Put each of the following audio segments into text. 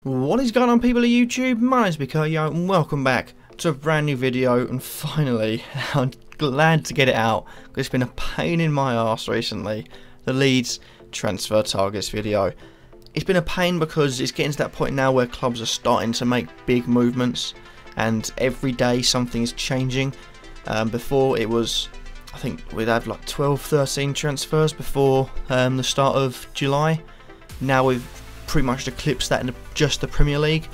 What is going on, people of YouTube? My name's Kurtyoy and welcome back to a brand new video. And finally, I'm glad to get it out because it's been a pain in my arse recently. The Leeds transfer targets video. It's been a pain because it's getting to that point now where clubs are starting to make big movements and every day something is changing. Before it was, I think we'd have like 12-13 transfers before the start of July. Now we've pretty much eclipsed that in just the Premier League,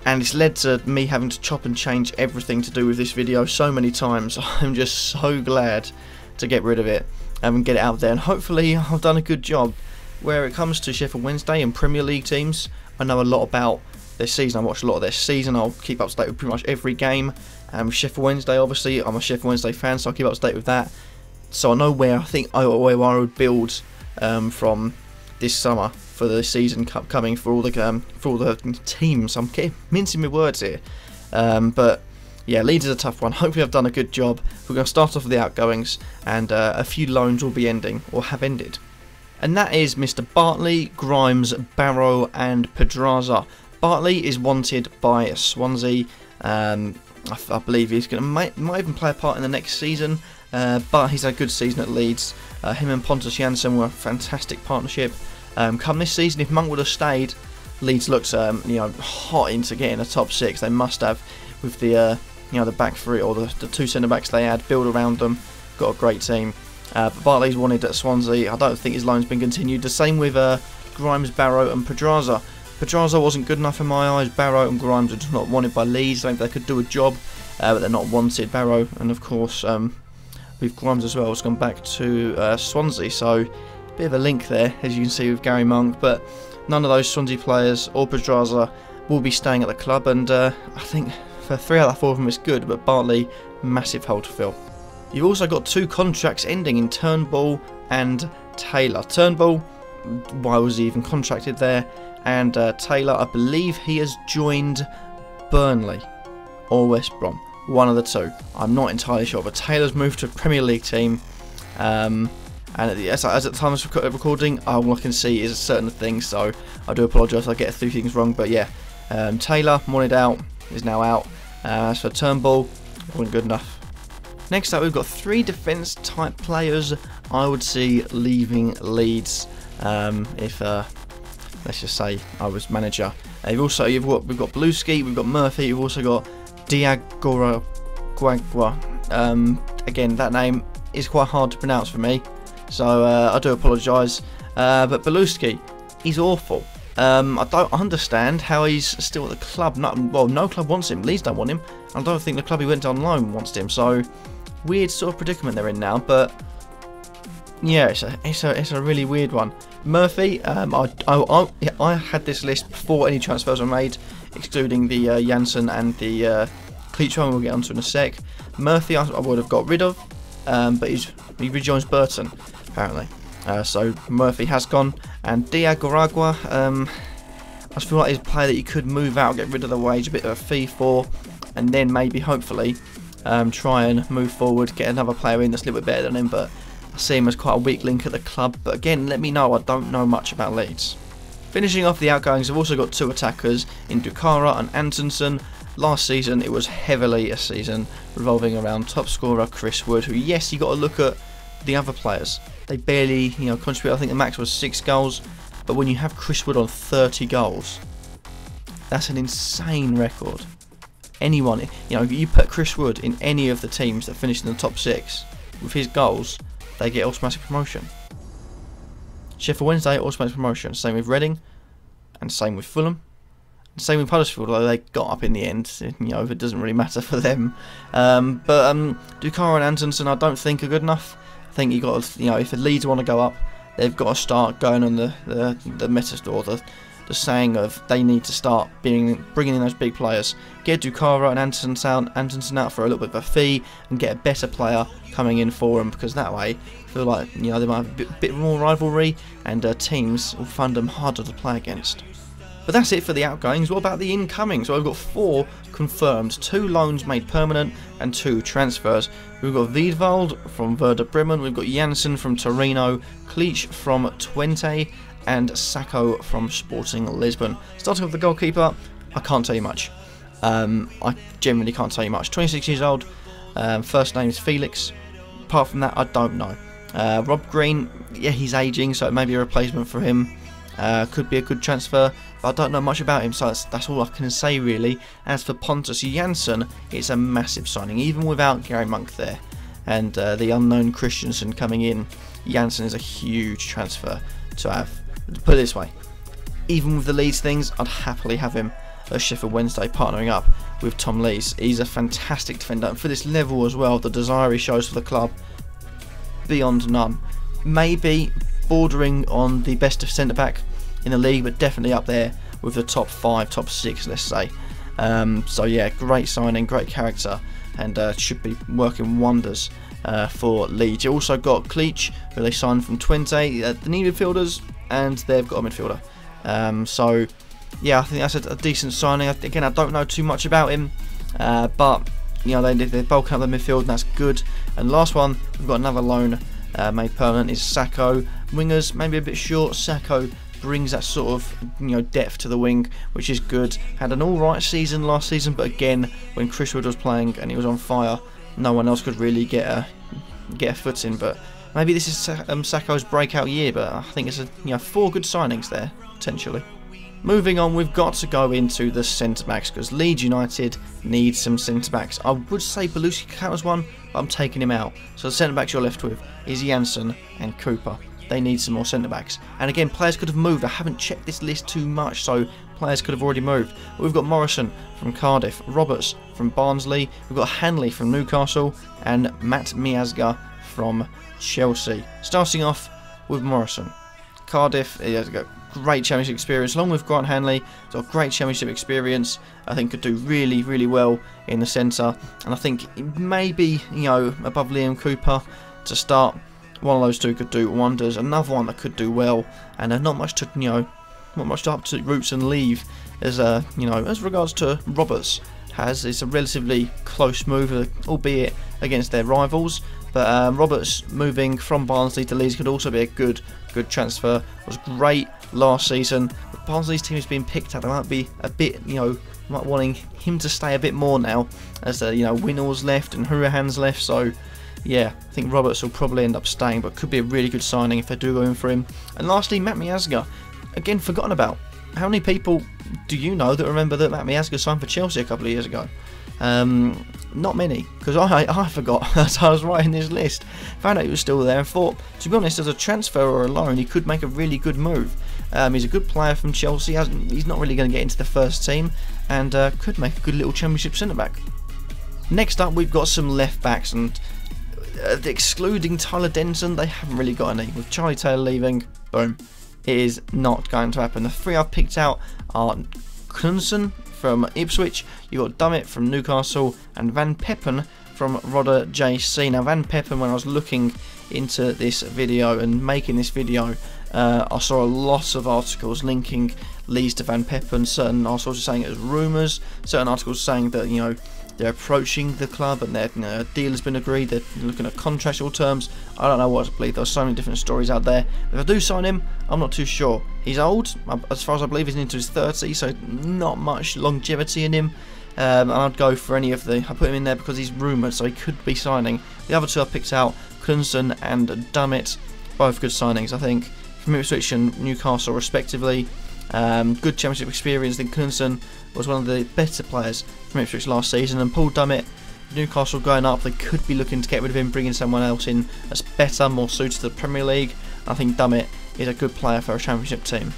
and it's led to me having to chop and change everything to do with this video so many times. I'm just so glad to get rid of it and get it out there, and hopefully I've done a good job. Where it comes to Sheffield Wednesday and Premier League teams, I know a lot about their season. I watched a lot of their season. I'll keep up to date with pretty much every game. Sheffield Wednesday, obviously, I'm a Sheffield Wednesday fan, so I'll keep up to date with that. So I know where where I would build from this summer for the season coming for all the teams. I'm mincing my words here, but yeah, Leeds is a tough one. Hopefully I've done a good job. We're going to start off with the outgoings, and a few loans will be ending or have ended, and that is Mr. Bartley, Grimes, Barrow and Pedraza. Bartley is wanted by Swansea. I believe he's going to might even play a part in the next season, but he's had a good season at Leeds. Him and Pontus Jansson were a fantastic partnership. Come this season, if Monk would have stayed, Leeds looks hot into getting a top six. They must have, with the the back three or the two centre backs they had, build around them. Got a great team. But Bartley's wanted at Swansea. I don't think his loan's been continued. The same with Grimes, Barrow and Pedraza. Pedraza wasn't good enough in my eyes. Barrow and Grimes are just not wanted by Leeds. I think they could do a job, but they're not wanted. Barrow and of course with Grimes as well has gone back to Swansea. So bit of a link there, as you can see, with Gary Monk, but none of those Swansea players or Pedraza will be staying at the club, and I think for 3 out of 4 of them it's good, but Bartley, massive hole to fill. You've also got 2 contracts ending in Turnbull and Taylor. Turnbull, why was he even contracted there? And Taylor, I believe he has joined Burnley or West Brom, one of the two. I'm not entirely sure, but Taylor's moved to a Premier League team. And as at the time of recording, all I can see is a certain thing, so I do apologise if I get a few things wrong. But yeah, Taylor, wanted out, is now out. As for Turnbull, wasn't good enough. Next up, we've got 3 defence type players I would see leaving Leeds if, let's just say, I was manager. We've got Bluski, we've got Murphy, we've also got Diagora. Again, that name is quite hard to pronounce for me, so I do apologise. But Beluski, he's awful. I don't understand how he's still at the club. No club wants him. Leeds don't want him. I don't think the club he went on loan wants him. So weird sort of predicament they're in now. But yeah, it's a really weird one. Murphy, I had this list before any transfers were made, excluding the Jansson and the Kurtyoy. We'll get onto in a sec. Murphy, I would have got rid of, but he rejoins Burton apparently. So Murphy has gone, and Diagoragua, I just feel like he's a player that you could move out, get rid of the wage, a bit of a fee for, and then maybe hopefully try and move forward, get another player in that's a little bit better than him. But I see him as quite a weak link at the club. But again, let me know, I don't know much about Leeds. Finishing off the outgoings, I've also got 2 attackers in Dukara and Antonsen. Last season it was heavily a season revolving around top scorer Chris Wood, who, yes, you got to look at the other players. They barely, contribute. I think the max was 6 goals, but when you have Chris Wood on 30 goals, that's an insane record. Anyone, you put Chris Wood in any of the teams that finish in the top 6 with his goals, they get automatic promotion. Sheffield Wednesday, automatic promotion. Same with Reading, and same with Fulham. Same with Huddersfield, although they got up in the end. It doesn't really matter for them. But Dukara and Antonsen, I don't think are good enough. I think you got to, if the Leeds want to go up, they've got to start going on the meta, or the saying of they need to start bringing in those big players. Get Dukara and Antonsen out for a little bit of a fee, and get a better player coming in for them, because that way I feel like they might have a bit more rivalry, and teams will find them harder to play against. But that's it for the outgoings. What about the incomings? So I've got 4 confirmed, 2 loans made permanent and 2 transfers. We've got Wiedwald from Werder Bremen, we've got Jansson from Torino, Cleach from Twente, and Sacco from Sporting Lisbon. Starting with the goalkeeper, I can't tell you much. I genuinely can't tell you much. 26 years old, first name is Felix. Apart from that, I don't know. Rob Green, yeah, he's ageing, so it may be a replacement for him. Could be a good transfer, but I don't know much about him, so that's all I can say really. As for Pontus Jansson, it's a massive signing, even without Gary Monk there. And the unknown Christensen coming in, Jansson is a huge transfer to have. Put it this way, even with the Leeds things, I'd happily have him at Sheffield Wednesday partnering up with Tom Lees. He's a fantastic defender, and for this level as well, the desire he shows for the club, beyond none. Maybe bordering on the best centre-back in the league, but definitely up there with the top 5, top 6, let's say. So yeah, great signing, great character, and should be working wonders for Leeds. You also got Cleach, who they signed from Twente, the new midfielders, and they've got a midfielder. So yeah, I think that's a decent signing. Again, I don't know too much about him, but you know, they're bulking up the midfield, and that's good. And last one, we've got another loan made permanent, is Sacco. Wingers maybe a bit short. Sacco brings that sort of, you know, depth to the wing, which is good. Had an all-right season last season, but again, when Chris Wood was playing and he was on fire, no one else could really get a foot in. But maybe this is Sacco's breakout year. But I think it's 4 good signings there potentially. Moving on, we've got to go into the centre-backs, because Leeds United need some centre-backs. I would say Belushi counts one, but I'm taking him out. So the centre-backs you're left with is Jansson and Cooper. They need some more centre-backs. And again, players could have moved. I haven't checked this list too much, so players could have already moved. But we've got Morrison from Cardiff, Roberts from Barnsley, we've got Hanley from Newcastle, and Matt Miazga from Chelsea. Starting off with Morrison. Cardiff, he has got great championship experience, along with Grant Hanley. He's got great championship experience. I think could do really, really well in the centre, and I think maybe, above Liam Cooper to start. One of those two could do wonders. Another one that could do well, and not much to up to roots and leave as as regards to Roberts. It's a relatively close move, albeit against their rivals. But Roberts moving from Barnsley to Leeds could also be a good transfer. It was great last season. But Barnsley's team is being picked at. They might be a bit, might wanting him to stay a bit more now, as Winnall's left and Hurahan's left. So yeah, I think Roberts will probably end up staying, but could be a really good signing if they do go in for him. And lastly, Matt Miazga, again forgotten about. How many people do you know that remember that Matt Miazga signed for Chelsea a couple of years ago? Not many, because I forgot as I was writing this list. Found out he was still there and thought, to be honest, as a transfer or a loan, he could make a really good move. He's a good player from Chelsea. He's not really going to get into the first team, and could make a good little championship centre-back. Next up, we've got some left-backs, and excluding Tyler Denson, they haven't really got any. With Charlie Taylor leaving, boom, it is not going to happen. The 3 I've picked out are Knudsen from Ipswich, you got Dummett from Newcastle, and Van Peppen from Rodder JC. Now Van Peppen, when I was looking into this video and making this video, I saw a lot of articles linking Leeds to Van Peppen. Certain articles are saying it was rumours, certain articles saying that they're approaching the club and their deal has been agreed, they're looking at contractual terms. I don't know what to believe. There's so many different stories out there. If I do sign him, I'm not too sure. He's old, as far as I believe he's into his 30s, so not much longevity in him. And I'd go for any of the... I put him in there because he's rumoured, so he could be signing. The other 2 I picked out, Knudsen and Dummett, both good signings, I think, from Ipswich and Newcastle respectively. Good championship experience. Then Knudsen was one of the better players from Ipswich last season, and Paul Dummett, Newcastle going up, they could be looking to get rid of him, bringing someone else in that's better, more suited to the Premier League. I think Dummett is a good player for a championship team.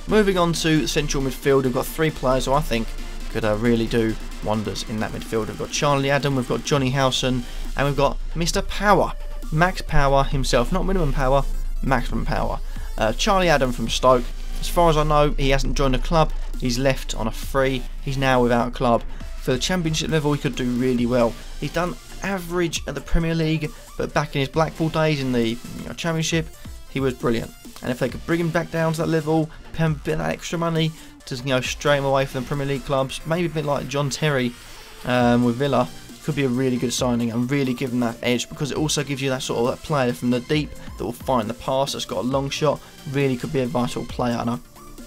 Moving on to central midfield, we've got 3 players who I think could really do wonders in that midfield. We've got Charlie Adam, we've got Johnny Howson, and we've got Mr. Power, Max Power himself, not minimum power, maximum power. Charlie Adam from Stoke. As far as I know, he hasn't joined a club. He's left on a free. He's now without a club. For the championship level, he could do really well. He's done average at the Premier League, but back in his Blackpool days in the championship, he was brilliant. And if they could bring him back down to that level, pay him a bit of that extra money to stray him away from the Premier League clubs, maybe a bit like John Terry with Villa, could be a really good signing and really give them that edge, because it also gives you that sort of that player from the deep that will find the pass, that's got a long shot. Really could be a vital player, and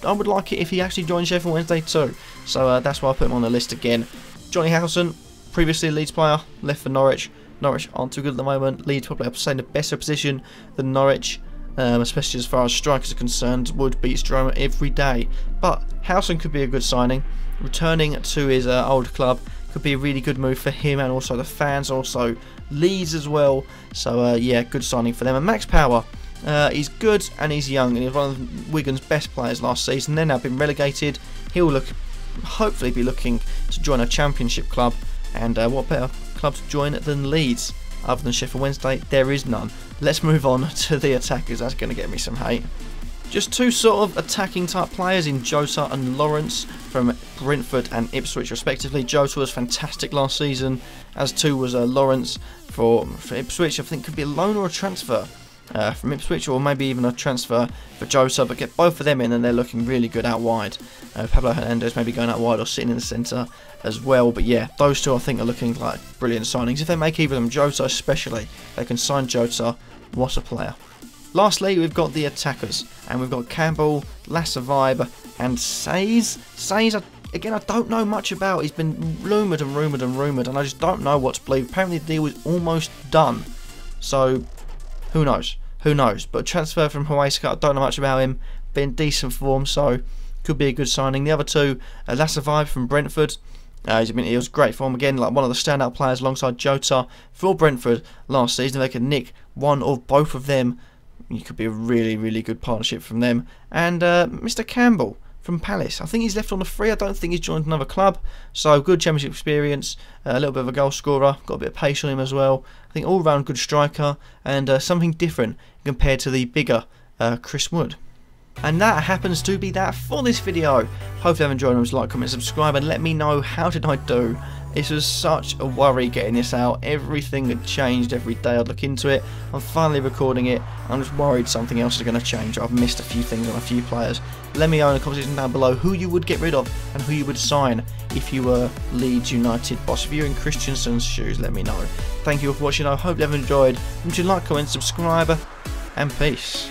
I would like it if he actually joined Sheffield Wednesday too. So that's why I put him on the list again. Johnny Howson, previously a Leeds player, left for Norwich. Norwich aren't too good at the moment. Leeds probably have in a better position than Norwich, especially as far as strikers are concerned. Wood beats Droma every day. But Howson could be a good signing. Returning to his old club could be a really good move for him and also the fans, also Leeds as well. So yeah, good signing for them. And Max Power, he's good and he's young, and he's one of Wigan's best players last season. They're now been relegated. He'll hopefully be looking to join a championship club, and what better club to join than Leeds? Other than Sheffield Wednesday, there is none. Let's move on to the attackers. That's going to get me some hate. Just two sort of attacking type players in Jota and Lawrence from Brentford and Ipswich respectively. Jota was fantastic last season, as too was Lawrence for Ipswich. I think could be a loan or a transfer from Ipswich, or maybe even a transfer for Jota, but get both of them in and they're looking really good out wide. Pablo Hernandez maybe going out wide or sitting in the centre as well, but yeah, those two I think are looking like brilliant signings. If they make either of them, Jota especially, they can sign Jota. What a player. Lastly, we've got the attackers, and we've got Campbell, Lassavibe and Says. Says, again, I don't know much about. He's been rumoured and rumoured and rumoured, and I just don't know what to believe. Apparently the deal is almost done, so who knows? Who knows? But transfer from Huesca, I don't know much about him. Been decent form, so could be a good signing. The other two, Lassavibe from Brentford. He was great form again, like one of the standout players alongside Jota for Brentford last season. They could nick one or both of them. It could be a really, really good partnership from them. And Mr. Campbell from Palace. I think he's left on the free. I don't think he's joined another club. So good championship experience, a little bit of a goal scorer, got a bit of pace on him as well. I think all round good striker, and something different compared to the bigger Chris Wood. And that happens to be that for this video. Hope you have enjoyed it. Like, comment, subscribe, and let me know how did I do. This was such a worry getting this out. Everything had changed every day I'd look into it. I'm finally recording it. I'm just worried something else is going to change. I've missed a few things on a few players. Let me know in the comment section down below who you would get rid of and who you would sign if you were Leeds United boss. If you're in Christensen's shoes, let me know. Thank you all for watching. I hope you have enjoyed. If you like, comment, subscribe, and peace.